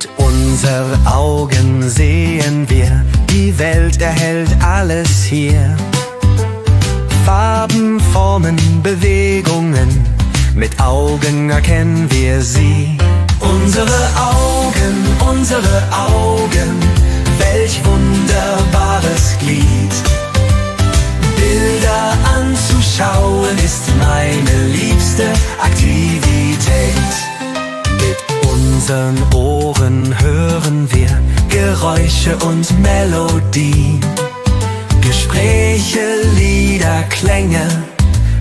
Mit unseren Augen sehen wir, die Welt erhält alles hier. Farben, Formen, Bewegungen, mit Augen erkennen wir sie. Unsere Augen, welch wunderbares Glied. Bilder anzuschauen ist meine liebste Aktivität. Mit unseren Ohren hören wir Geräusche und Melodie. Gespräche, Lieder, Klänge,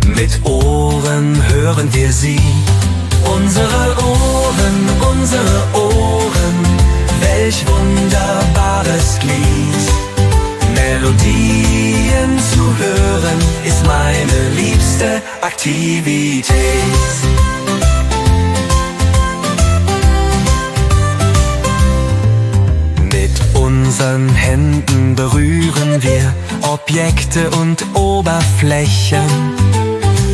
mit Ohren hören wir sie. Unsere Ohren, welch wunderbares Glied. Melodien zu hören ist meine liebste Aktivität. Mit unseren Händen berühren wir Objekte und Oberflächen.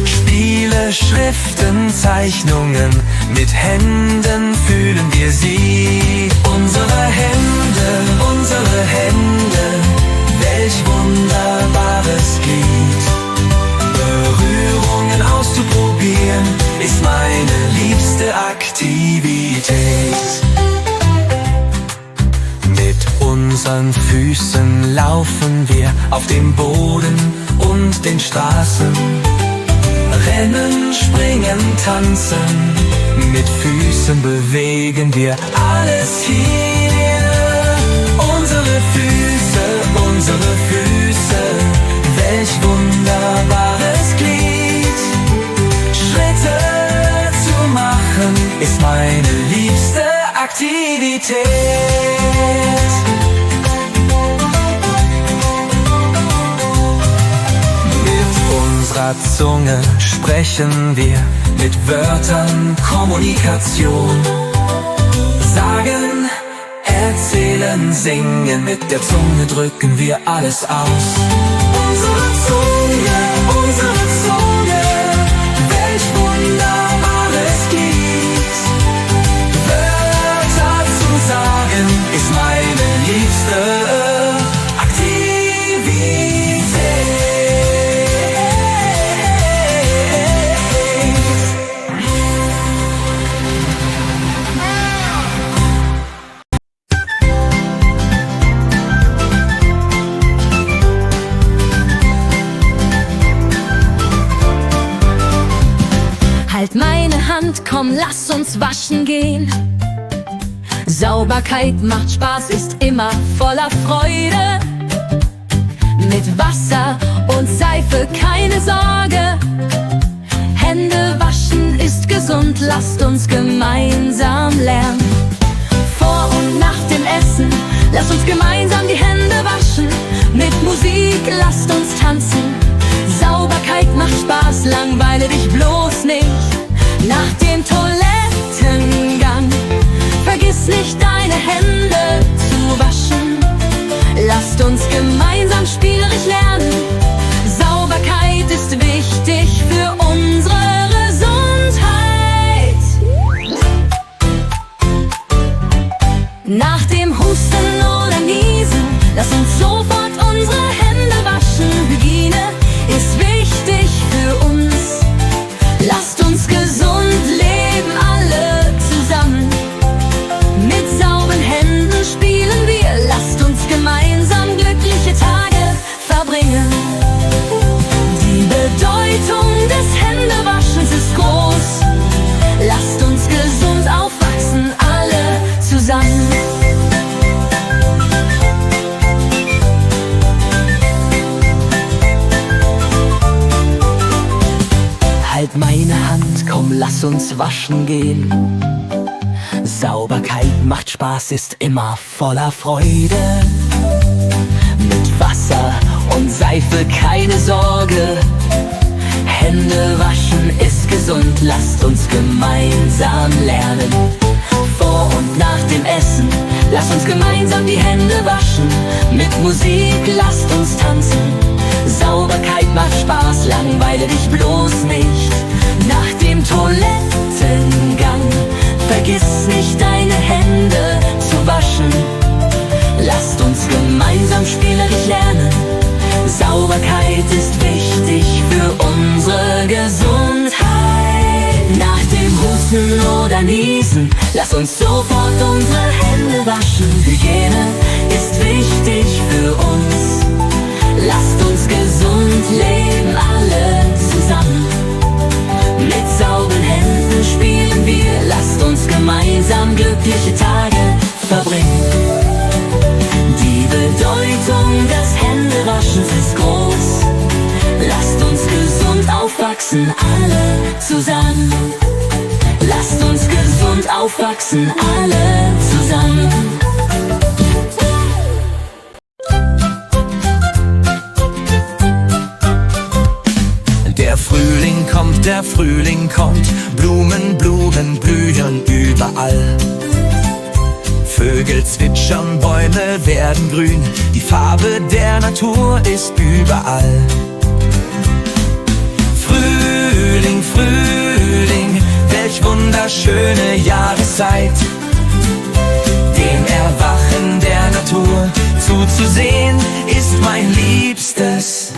Spiele, Schriften, Zeichnungen, mit Händen fühlen wir sie. Unsere Hände, welch wunderbares Glied. Berührungen auszuprobieren ist meine liebste Aktivität. Mit unseren Füßen laufen wir auf dem Boden und den Straßen. Rennen, springen, tanzen, mit Füßen bewegen wir alles hier. Unsere Füße, welch wunderbares Glied. Schritte zu machen ist meine liebste Aktivität. Zunge sprechen wir mit Wörtern Kommunikation. Sagen, erzählen, singen, mit der Zunge drücken wir alles aus. Unsere Zunge, welch wunderbares Glied. Wörter zu sagen ist meine liebste Halt meine Hand, komm, lass uns waschen gehen. Sauberkeit macht Spaß, ist immer voller Freude. Mit Wasser und Seife keine Sorge. Hände waschen ist gesund, lasst uns gemeinsam lernen. Vor und nach dem Essen, lasst uns gemeinsam die Hände waschen. Mit Musik lasst uns tanzen. Sauberkeit macht Spaß, langweile dich bloß nicht. Nach dem Toilettengang vergiss nicht deine Hände zu waschen. Lasst uns gemeinsam spielerisch lernen. Sauberkeit ist wichtig für unsere Gesundheit. Nach dem Husten oder Niesen, lass uns sofort unsere Hände waschen. Hygiene ist wichtig für uns. Lasst uns gesund leben, alle zusammen. Mit sauberen Händen spielen wir. Lasst uns gemeinsam glückliche Tage verbringen. Die Bedeutung des Händewaschens ist groß. Lasst uns gesund aufwachsen, alle zusammen. Halt meine Hand, komm, lass uns waschen gehen. Sauberkeit macht Spaß, ist immer voller Freude. Mit Wasser und Seife keine Sorge. Hände waschen ist gesund, lasst uns gemeinsam lernen. Vor und nach dem Essen, lasst uns gemeinsam die Hände waschen. Mit Musik lasst uns tanzen. Sauberkeit macht Spaß, langweile dich bloß nicht. Nach dem Toilettengang vergiss nicht deine Hände zu waschen. Lasst uns gemeinsam spielerisch lernen. Sauberkeit ist wichtig für unsere Gesundheit. Nach dem Husten oder Niesen, lass uns sofort unsere Hände waschen. Hygiene ist wichtig für uns. Lasst uns gesund leben, alle zusammen. Mit sauberen Händen spielen wir. Lasst uns gemeinsam glückliche Tage verbringen. Die Bedeutung des Händewaschens ist groß. Lasst uns gesund aufwachsen, alle zusammen. Lasst uns gesund aufwachsen, alle zusammen. Der Frühling kommt, Blumen blühen überall. Vögel zwitschern, Bäume werden grün, die Farbe der Natur ist überall. Frühling, Frühling, welch wunderschöne Jahreszeit. Dem Erwachen der Natur zuzusehen, ist mein Liebstes.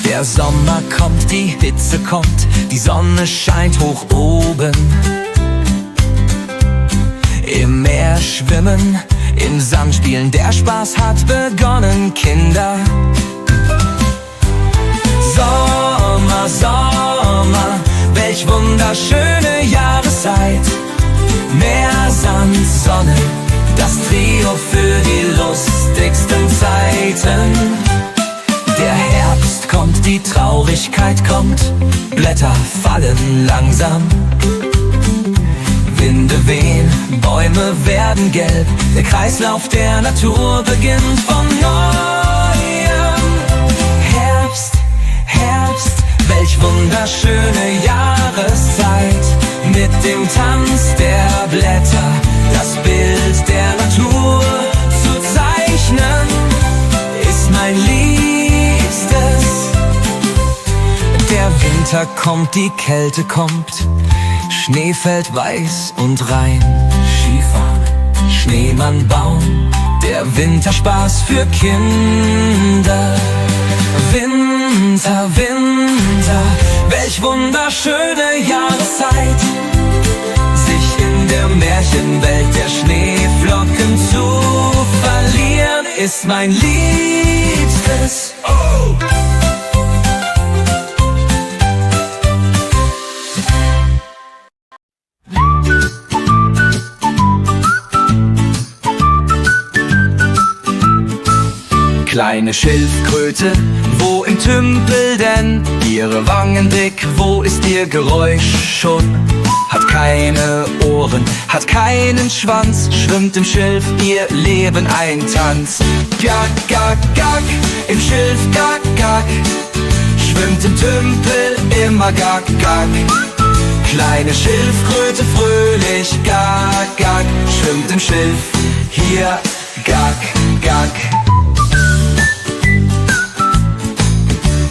Der Sommer kommt, die Hitze kommt, die Sonne scheint hoch oben. Im Meer schwimmen, im Sand spielen, der Spaß hat begonnen, Kinder. Sommer, Sommer, welch wunderschöne Jahreszeit. Meer, Sand, Sonne, das Trio für die lustigsten Zeiten. Der Herbst kommt, die Traurigkeit kommt, Blätter fallen langsam. Winde wehen, Bäume werden gelb, der Kreislauf der Natur beginnt von neuem. Herbst, Herbst, welch wunderschöne Jahreszeit. Mit dem Tanz der Blätter, das Bild der Natur zu zeichnen, ist mein Liebstes. Der Winter kommt, die Kälte kommt, Schnee fällt weiß und rein. Skifahren, Schneemann bauen, der Winterspaß für Kinder. Winter, Winter, welch wunderschöne Jahreszeit. Sich in der Märchenwelt der Schneeflocken zu verlieren, ist mein Liebstes. Oh! Kleine Schildkröte, wo im Tümpel denn? Ihre Wangen dick, wo ist ihr Geräusch schon? Hat keine Ohren, hat keinen Schwanz, schwimmt im Schilf, ihr Leben ein Tanz. Gack, gack, gack, im Schilf, gack, gack, schwimmt im Tümpel, immer gack, gack. Kleine Schildkröte, fröhlich, gack, gack, schwimmt im Schilf, hier, gack, gack.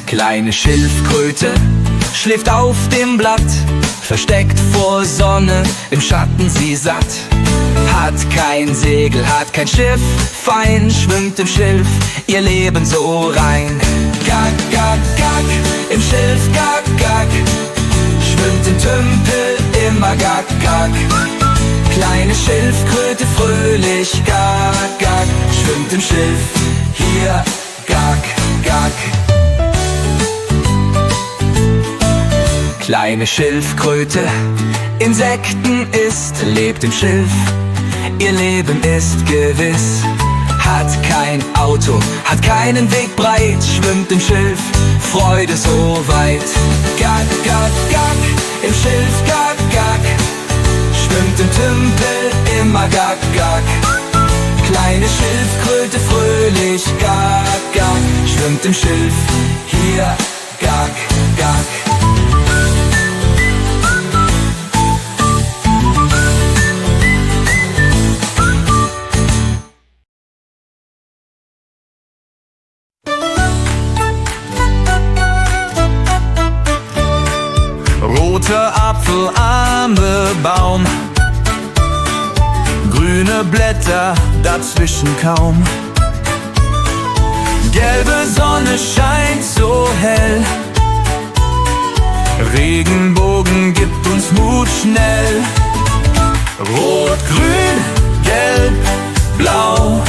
Kleine Schildkröte schläft auf dem Blatt, versteckt vor Sonne, im Schatten sie satt. Hat kein Segel, hat kein Schiff, fein schwimmt im Schilf, ihr Leben so rein. Gack, gack, gack, im Schilf, gack, gack, schwimmt im Tümpel, immer gack, gack. Kleine Schildkröte, fröhlich, gack, gack, schwimmt im Schilf, hier, gack, gack. Kleine Schildkröte, Insekten isst, lebt im Schilf, ihr Leben ist gewiss. Hat kein Auto, hat keinen Weg breit, schwimmt im Schilf, Freude so weit. Gack, gack, gack, im Schilf, gack, gack, schwimmt im Tümpel, immer gack, gack. Kleine Schildkröte, fröhlich, gack, gack, schwimmt im Schilf, hier, gack, gack. roter Apfelarme Baum, grüne Blätter, dazwischen kaum. Gelbe Sonne scheint so hell, Regenbogen gibt uns Mut schnell. Rot, grün, gelb, blau,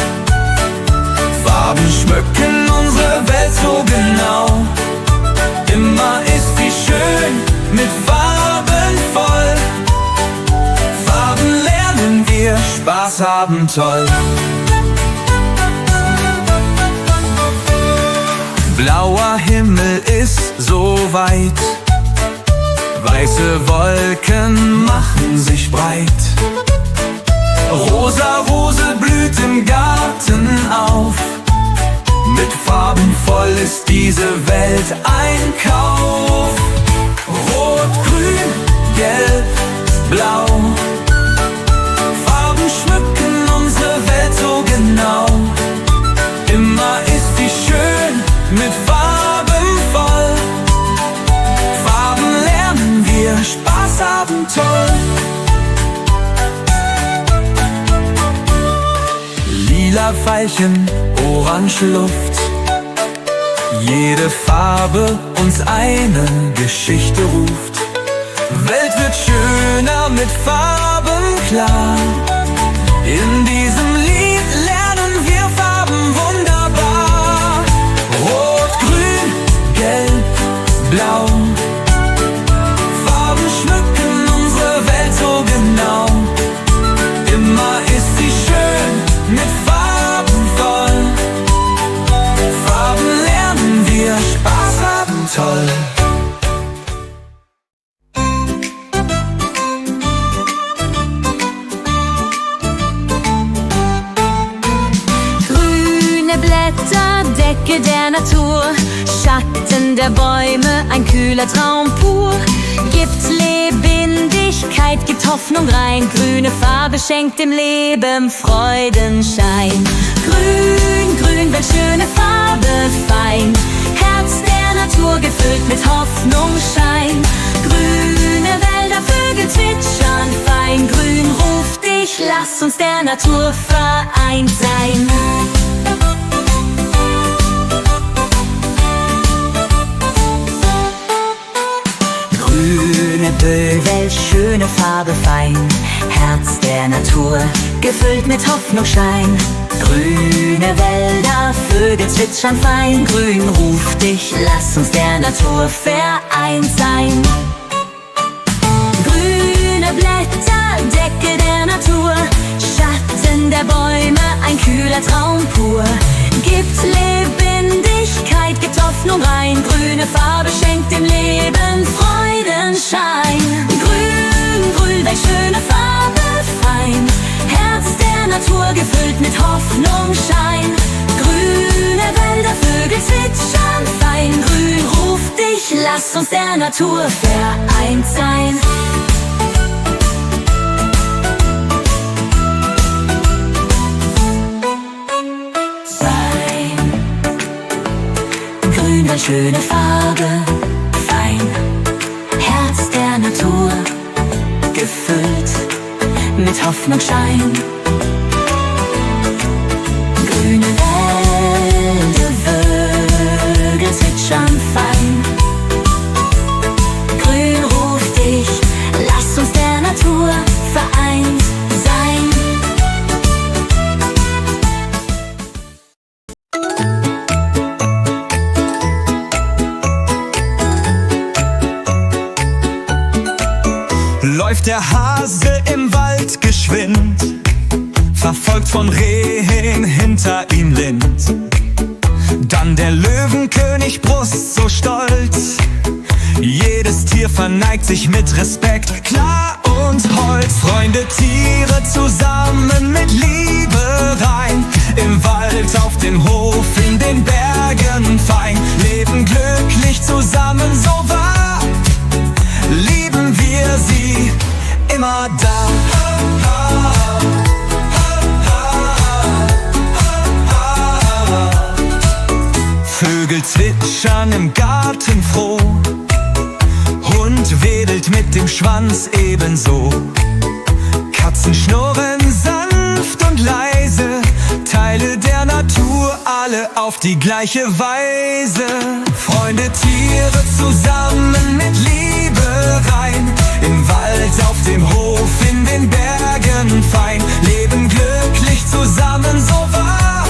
Farben schmücken unsere Welt so genau. Immer ist sie schön, mit Farben voll. Farben lernen wir, Spaß haben toll. Blauer Himmel ist so weit, weiße Wolken machen sich breit. Rosa Rose blüht im Garten auf, mit Farben voll ist diese Welt ein Kauf. Rot, grün, gelb, blau, Farben schmücken unsere Welt so genau. Immer ist sie schön, mit Farben voll. Farben lernen wir, Spaß haben toll. Lila Veilchen, orange Luft, jede Farbe uns eine Geschichte ruft. Welt wird schöner mit Farben klar. In diesem Lied lernen wir Farben wunderbar. Rot, grün, gelb, blau, Farben schmücken unsere Welt so genau. Immer ist sie schön, mit Farben voll. Farben lernen wir, Spaß haben toll. Grüne Blätter, Decke der Natur, Schatten der Bäume, ein kühler Traum pur. Gibt Lebendigkeit, gibt Hoffnung rein. Grüne Farbe schenkt dem Leben Freudenschein. Grün, grün, welch schöne Farbe, fein. Herz der Natur gefüllt mit Hoffnungsschein. Grüne Wälder, Vögel zwitschern fein. Grün ruft dich, lass uns der Natur vereint sein. Grüne Böe, welch schöne Farbe, fein. Herz der Natur, gefüllt mit Hoffnungsschein. Grüne Wälder, Vögel zwitschern fein. Grün ruft dich, lass uns der Natur vereint sein. Grüne Blätter, Decke der Natur, Schatten der Bäume, ein kühler Traum pur. Gibt Lebendigkeit, gibt Hoffnung rein. Grüne Farbe schenkt dem Leben Freudenschein. Grün, grün, welch schöne Farbe, fein. Herz der Natur gefüllt mit Hoffnungsschein. Grüne Wälder, Vögel zwitschern fein. Grün ruft dich, lass uns der Natur vereint sein. Grün, welch schöne Farbe, fein. Herz der Natur, gefüllt mit Hoffnungsschein. Grüne Wälder, Vögel zwitschern fein. Grün ruft dich, lass uns der Natur vereint sein. Läuft der Hase im Wald geschwind, verfolgt von Rehen, hinter ihm Lind. Dann der Löwenkönig Brust so stolz, jedes Tier verneigt sich mit Respekt, klar und holz. Freunde, Tiere zusammen mit Liebe rein, im Wald, auf dem Hof, in den Bergen fein. Leben glücklich zusammen, so wahr, lieben wir sie immer da. Vögel zwitschern im Garten froh, Hund wedelt mit dem Schwanz ebenso. Katzen schnurren sanft und leise, Teile der Natur, alle auf die gleiche Weise. Freunde, Tiere zusammen mit Liebe rein, im Wald, auf dem Hof, in den Bergen fein, leben glücklich zusammen, so wahr,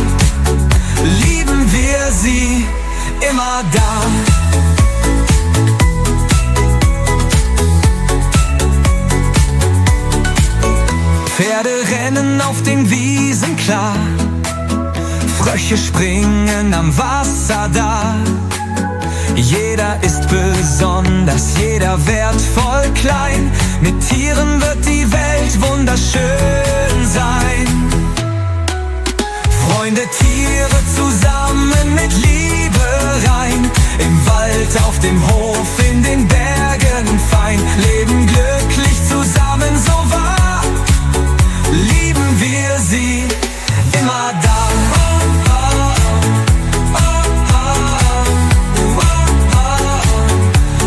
lieben wir sie immer da. Pferde rennen auf den Wiesen klar, Frösche springen am Wasser da. Jeder ist besonders, jeder wertvoll klein. Mit Tieren wird die Welt wunderschön sein. Freunde, Tiere zusammen mit Liebe rein, im Wald, auf dem Hof, in den Bergen fein, leben glücklich zusammen, so wahr, lieben wir sie immer da.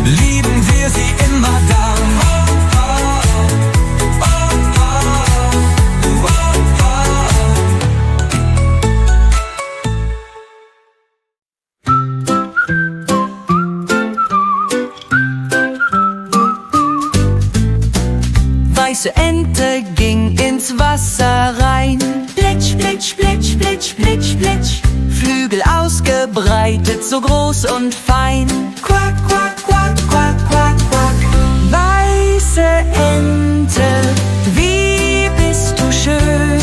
Lieben wir sie immer da. Weiße Ente ging ins Wasser rein. Plitsch, plitsch, plitsch, plitsch, plitsch, plitsch. Flügel ausgebreitet, so groß und fein. Quack, quack, quack, quack, quack, quack. Weiße Ente, wie bist du schön.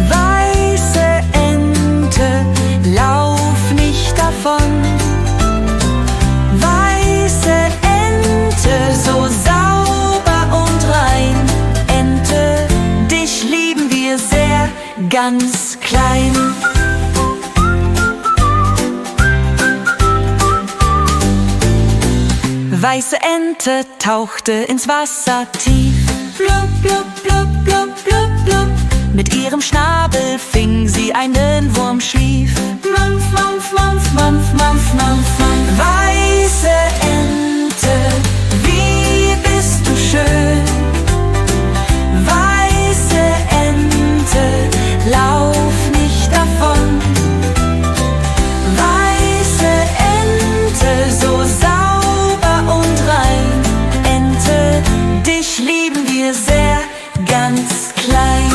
Weiße Ente, lauf nicht davon. Weiße Ente, so sauber und rein. Ente, dich lieben wir sehr, ganz klein. Weiße Ente tauchte ins Wasser tief. Blub, blub, blub, blub, blub, blub. Mit ihrem Schnabel fing sie einen Wurmschlief. Mampf, mampf, mampf, mampf, mampf, mampf, mampf. Weiße Ente, wie bist du schön. Weiße Ente, lauf nicht davon. Weiße Ente, so sauber und rein. Ente, dich lieben wir sehr, ganz klein.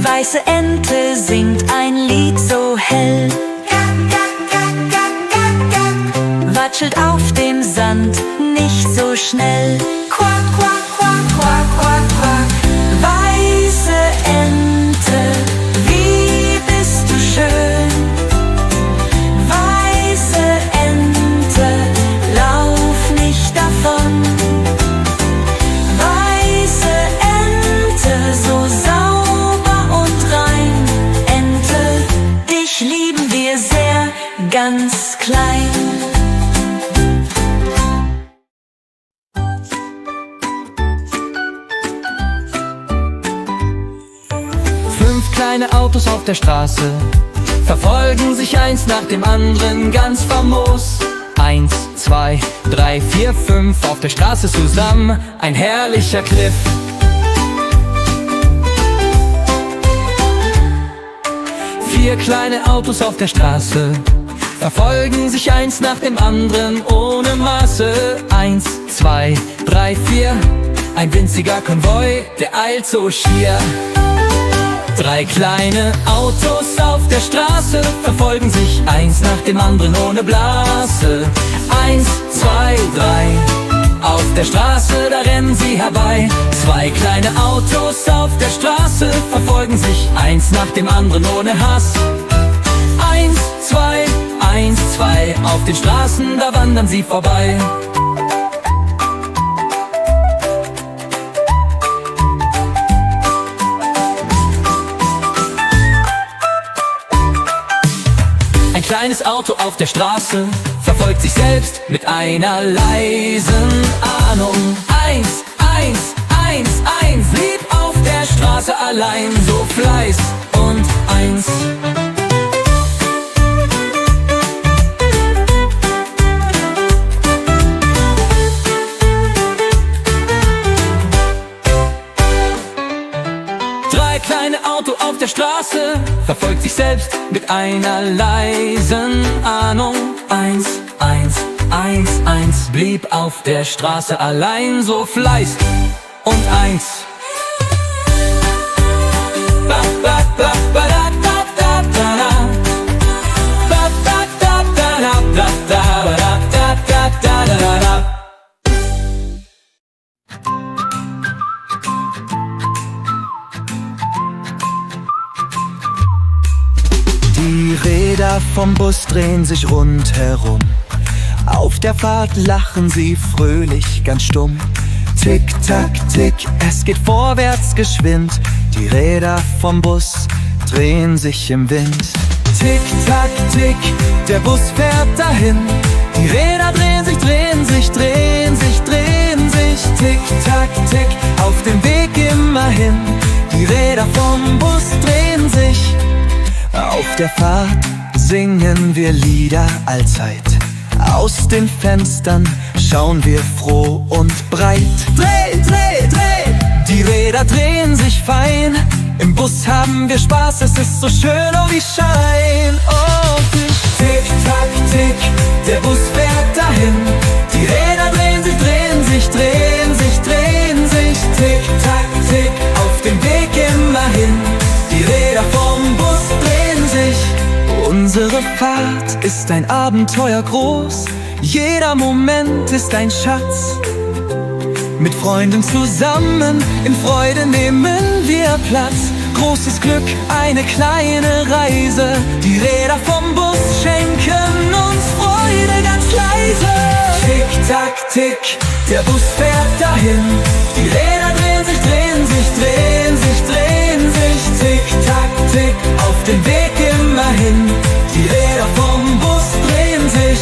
Weiße Ente singt ein Lied so hell. Gack, gack, gack, gack, gack, gack. Watschelt auf dem Sand nicht so schnell. Quack, quack, quack, quack, quack, quack. Weiße Ente, wie bist du schön. Weiße Ente, lauf nicht davon. Weiße Ente, so sauber und rein. Ente, dich lieben wir sehr, ganz klein. Kleine Autos auf der Straße verfolgen sich eins nach dem anderen ganz famos. 1, 2, 3, 4, 5 auf der Straße zusammen, ein herrlicher Cliff. Vier kleine Autos auf der Straße verfolgen sich eins nach dem anderen ohne Maße. 1, 2, 3, 4, ein winziger Konvoi, der eilt so schier. 3 kleine Autos auf der Straße verfolgen sich eins nach dem anderen ohne Blase. 1, 2, 3, auf der Straße, da rennen sie herbei. 2 kleine Autos auf der Straße verfolgen sich eins nach dem anderen ohne Hass. 1, 2, 1, 2, auf den Straßen, da wandern sie vorbei. Ein kleines Auto auf der Straße verfolgt sich selbst mit einer leisen Ahnung. 1, 1, 1, 1, blieb auf der Straße allein, so Fleiß und 1. drei kleine Auto auf der Straße, verfolgt sich selbst mit einer leisen Ahnung. 1, 1, 1, 1 blieb auf der Straße allein, so Fleiß und 1. Ba, ba, ba, ba, da, da, da, da, da. Ba, ba, da, da, da, da, da, da, da, da, da, da, da. Die Räder vom Bus drehen sich rundherum. Auf der Fahrt lachen sie fröhlich, ganz stumm. Tick, tack, tick, es geht vorwärts geschwind. Die Räder vom Bus drehen sich im Wind. Tick, tack, tick, der Bus fährt dahin. Die Räder drehen sich, drehen sich, drehen sich, drehen sich. Tick, tack, tick, auf dem Weg immerhin. Die Räder vom Bus drehen sich. Auf der Fahrt singen wir Lieder allzeit. Aus den Fenstern schauen wir froh und breit. Dreh, dreh, dreh! Die Räder drehen sich fein. Im Bus haben wir Spaß, es ist so schön, oh wie Schein. Oh, tick, tack, tick, der Bus fährt dahin. Die Räder drehen sich, drehen sich, drehen sich, drehen sich. Tick, tack, tick, auf dem Weg immerhin. Die Räder vom Bus drehen sich. Unsere Fahrt ist ein Abenteuer groß. Jeder Moment ist ein Schatz. Mit Freunden zusammen, in Freude nehmen wir Platz. Großes Glück, eine kleine Reise. Die Räder vom Bus schenken uns Freude ganz leise. Tick, tack, tick, der Bus fährt dahin. Die Räder drehen sich, drehen sich, drehen sich, drehen sich. Tick, tack, tick, auf dem Weg immerhin. Die Räder vom Bus drehen sich.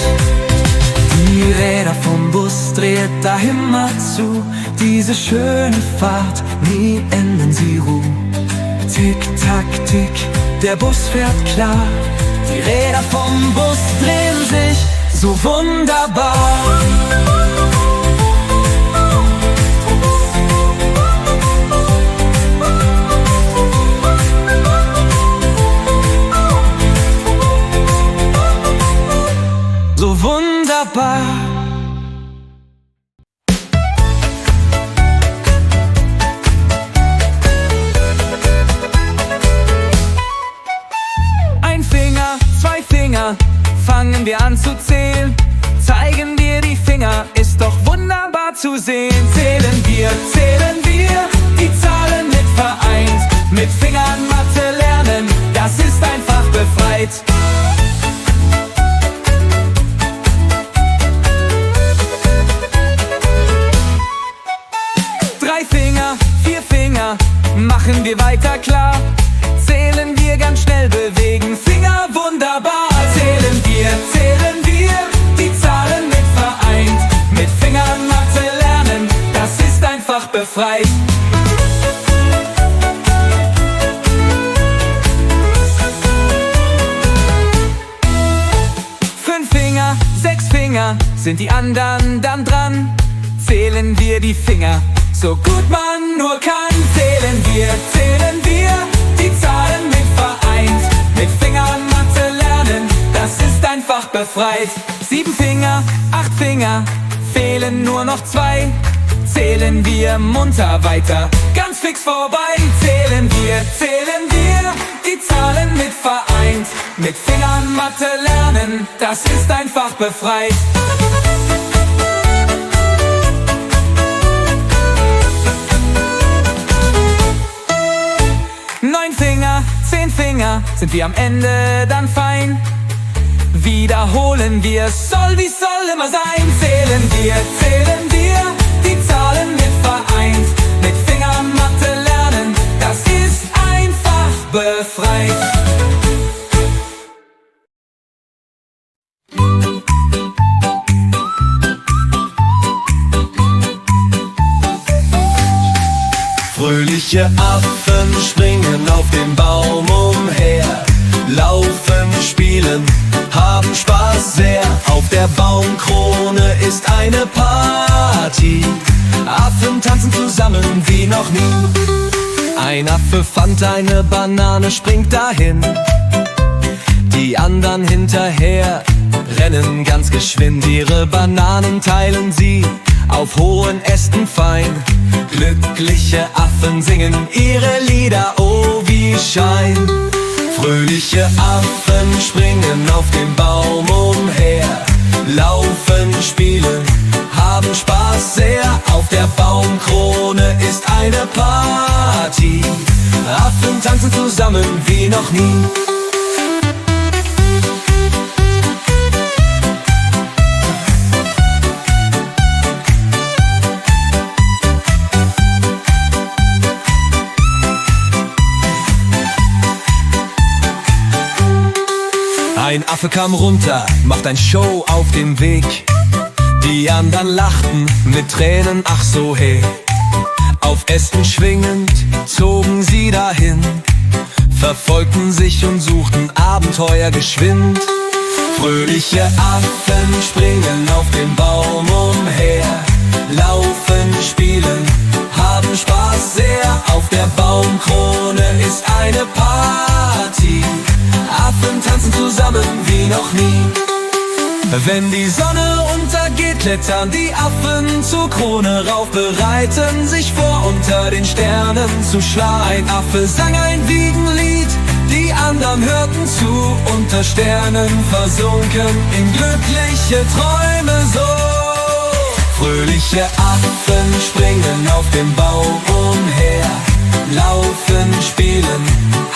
Die Räder vom Bus dreht da immer zu. Diese schöne Fahrt, nie enden sie Ruhe. Tick, tack, tick, der Bus fährt klar. Die Räder vom Bus drehen sich so wunderbar. So wunderbar. Ein Finger, zwei Finger, fangen wir an zu zählen. Zeigen wir die Finger, ist doch wunderbar zu sehen. Zählen wir, die Zahlen mit vereint. Mit Fingern Mathe lernen, das ist einfach befreit. Machen wir weiter klar, zählen wir ganz schnell, bewegen Finger wunderbar. Zählen wir, die Zahlen mit vereint. Mit Fingern Mathe lernen, das ist einfach befreit. Fünf Finger, sechs Finger, sind die anderen dann dran. Zählen wir die Finger, so gut man nur kann. Zählen wir, die Zahlen mit vereint. Mit Fingern Mathe lernen, das ist einfach befreit. Sieben Finger, acht Finger, fehlen nur noch zwei. Zählen wir munter weiter, ganz fix vorbei. Zählen wir, die Zahlen mit vereint. Mit Fingern Mathe lernen, das ist einfach befreit. Neun Finger, zehn Finger, sind wir am Ende dann fein. Wiederholen wir, soll wie soll immer sein. Zählen wir, die Zahlen mit vereint. Mit Fingern Mathe lernen, das ist einfach befreit. Fröhliche Affen springen auf dem Baum umher, laufen, spielen, haben Spaß sehr. Auf der Baumkrone ist eine Party, Affen tanzen zusammen wie noch nie. Ein Affe fand eine Banane, springt dahin. Die anderen hinterher rennen ganz geschwind. Ihre Bananen teilen sie auf hohen Ästen fein. Glückliche Affen singen ihre Lieder, oh wie Schein. Fröhliche Affen springen auf dem Baum umher, laufen, spielen, haben Spaß sehr. Auf der Baumkrone ist eine Party. Affen tanzen zusammen wie noch nie. Ein Affe kam runter, macht ein Show auf dem Weg. Die anderen lachten mit Tränen, ach so hey. Auf Ästen schwingend zogen sie dahin, verfolgten sich und suchten Abenteuer geschwind. Fröhliche Affen springen auf dem Baum umher, laufen, spielen, haben Spaß sehr. Auf der Baumkrone ist eine Party. Affen tanzen zusammen wie noch nie. Wenn die Sonne untergeht, klettern die Affen zur Krone rauf, bereiten sich vor, unter den Sternen zu schlafen. Ein Affe sang ein Wiegenlied, die anderen hörten zu, unter Sternen versunken in glückliche Träume so. Fröhliche Affen springen auf dem Baum umher, laufen, spielen,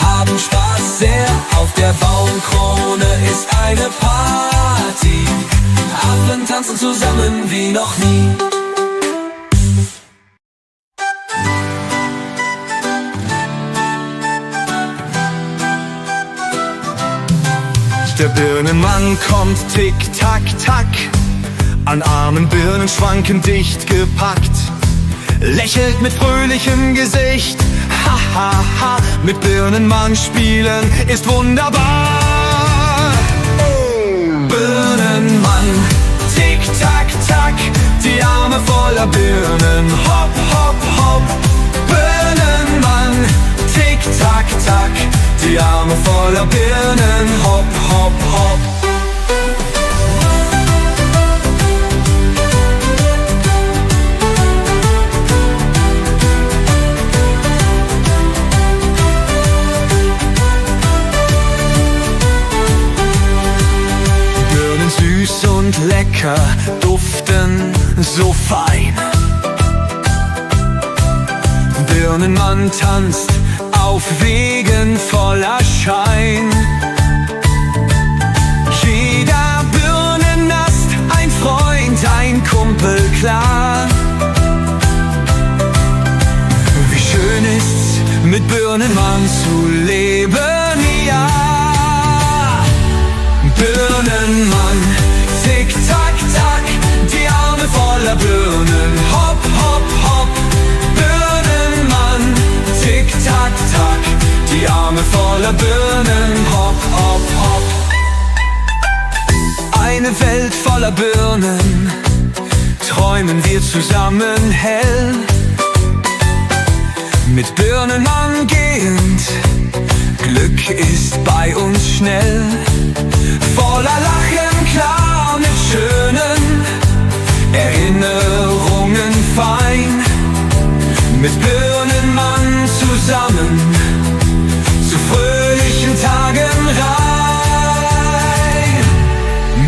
haben Spaß sehr. Auf der Baumkrone ist eine Party. Affen tanzen zusammen wie noch nie. Der Birnenmann kommt tick, tack, tack, an armen Birnen schwanken dicht gepackt. Lächelt mit fröhlichem Gesicht, ha, ha, ha. Mit Birnenmann spielen ist wunderbar. Birnenmann, tick, tack, tack, die Arme voller Birnen, hopp, hopp, hopp. Birnenmann, tick, tack, tack, die Arme voller Birnen, hopp, hopp, hopp. Und lecker, duften so fein. Birnenmann tanzt auf Wegen voller Schein. Jeder Birnenast ein Freund, ein Kumpel, klar. Wie schön ist's, mit Birnenmann zu leben, ja. Birnenmann, tick, tack, tack, die Arme voller Birnen, hopp, hopp, hopp. Birnenmann, tick, tack, tack, die Arme voller Birnen, hopp, hopp, hopp. Eine Welt voller Birnen, träumen wir zusammen hell. Mit Birnenmann gehend, Glück ist bei uns schnell. Voller Lachen, klar, mit schönen Erinnerungen fein. Mit Birnenmann zusammen zu fröhlichen Tagen rein.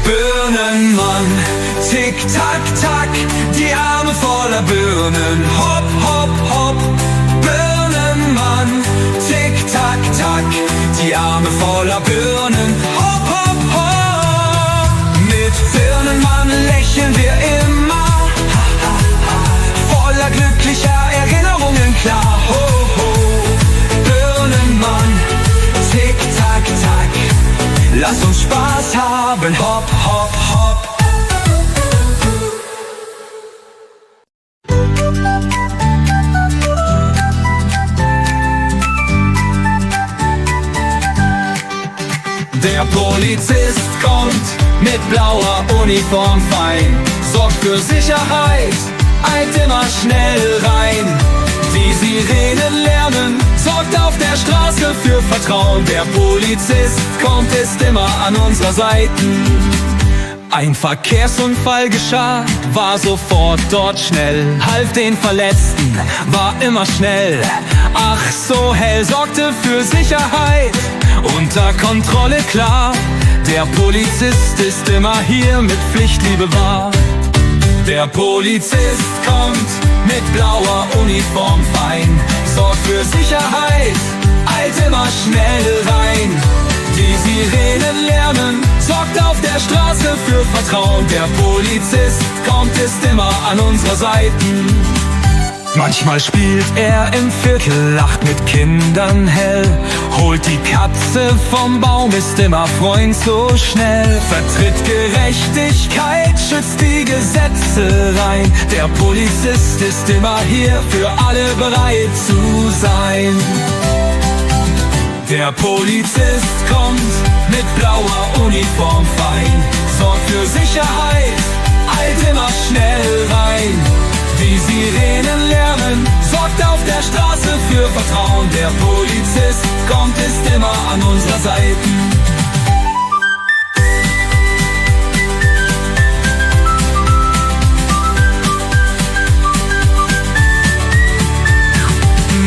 Birnenmann, tick, tack, tack, die Arme voller Birnen, hopp, hopp, hopp. Birnenmann, tick, tack, tack, die Arme voller Birnen, hopp, hopp, hopp. Mit Birnenmann lächeln wir immer, voller glücklicher Erinnerungen, klar, ho, ho. Birnenmann, tick, tack, tack, lass uns Spaß haben, hopp, hopp, hopp. Der Polizist kommt mit blauer Uniform fein, sorgt für Sicherheit, eilt immer schnell rein. Die Sirenen lärmen, Vertrauen. Der Polizist kommt, ist immer an unserer Seite. Ein Verkehrsunfall geschah, war sofort dort schnell, half den Verletzten, war immer schnell. Ach so hell, sorgte für Sicherheit, unter Kontrolle klar. Der Polizist ist immer hier, mit Pflichtliebe wahr. Der Polizist kommt mit blauer Uniform fein, sorgt für Sicherheit, eilt immer schnell rein. Die Sirenen lärmen, sorgt auf der Straße für Vertrauen. Der Polizist kommt, ist immer an unserer Seite. Manchmal spielt er im Viertel, lacht mit Kindern hell, holt die Katze vom Baum, ist immer Freund so schnell. Vertritt Gerechtigkeit, schützt die Gesetze rein. Der Polizist ist immer hier, für alle bereit zu sein. Der Polizist kommt mit blauer Uniform fein, sorgt für Sicherheit, eilt immer schnell rein. Die Sirenen lärmen, sorgt auf der Straße für Vertrauen. Der Polizist kommt, ist immer an unserer Seite.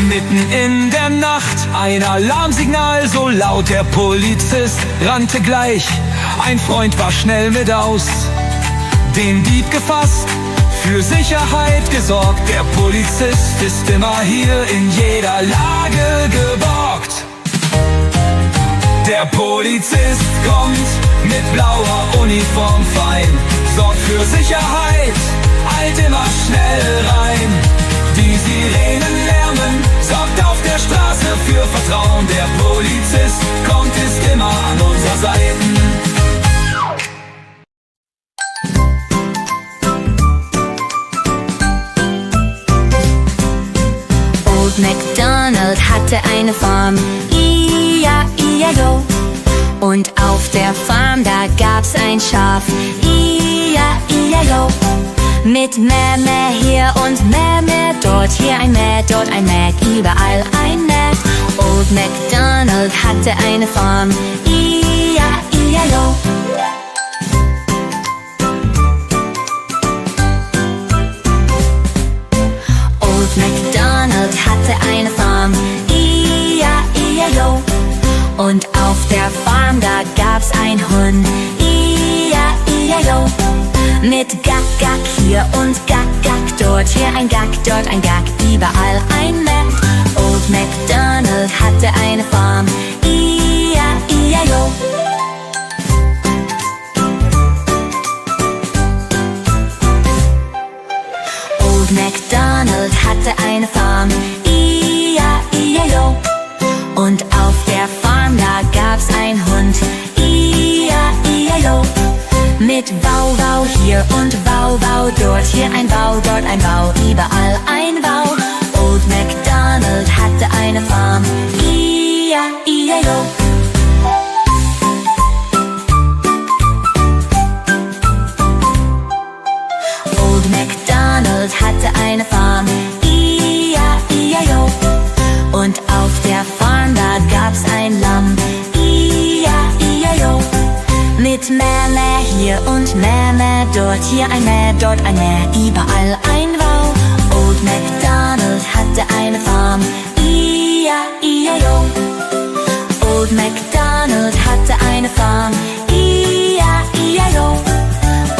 Mitten in der Nacht ein Alarmsignal, so laut. Der Polizist rannte gleich, ein Freund war schnell mit aus. Den Dieb gefasst, für Sicherheit gesorgt. Der Polizist ist immer hier, in jeder Lage geborgt. Der Polizist kommt mit blauer Uniform fein, sorgt für Sicherheit, eilt immer schnell rein. Die Sirenen lärmen, sorgt auf der Straße für Vertrauen. Der Polizist kommt, ist immer an unserer Seite. Old MacDonald hatte eine Farm, E-I-E-I-O. Und auf der Farm, da gab's ein Schaf, E-I-E-I-O. Mit Mäh, Mäh hier und Mäh, Mäh dort, hier ein Mäh, dort ein Mäh, überall ein Mäh. Old MacDonald hatte eine Farm, E-I-E-I-O. Old MacDonald hatte eine Farm, E-I-E-I-O. Und auf der Farm, da gab's ein Hund, E-I-E-I-O. Mit Gack, Gack hier und Gack, Gack dort, hier ein Gack, dort ein Gack, überall ein Mäh. Old MacDonald hatte eine Farm, E-I-E-I-O. Old MacDonald hatte eine Farm, E-I-E-I-O. Und auf der Farm, da gab's ein Hund, E-I-E-I-O. Mit Wow, Wow hier und Wow, Wow dort, hier ein Wow, dort ein Wow, überall ein Wow. Old MacDonald hatte eine Farm, E-I-E-I-O. Old MacDonald hatte eine Farm, E-I-E-I-O. Und auf der Farm, da gab's ein Lamm, E-I-E-I-O. Mit Mäh, Mäh hier und Mäh, Mäh dort, hier ein Mäh, dort ein Mäh, überall ein Wow. Old MacDonald hatte eine Farm, E-I-E-I-O. Old MacDonald hatte eine Farm, E-I-E-I-O.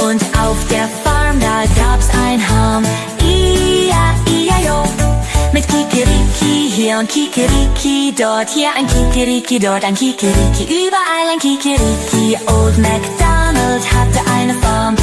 Und auf der Farm, da gab's ein Hahn, E-I-E-I-O. Mit Kikeriki hier und Kikeriki dort, hier ein Kikeriki, dort ein Kikeriki, überall ein Kikeriki. Old MacDonald hatte eine Farm,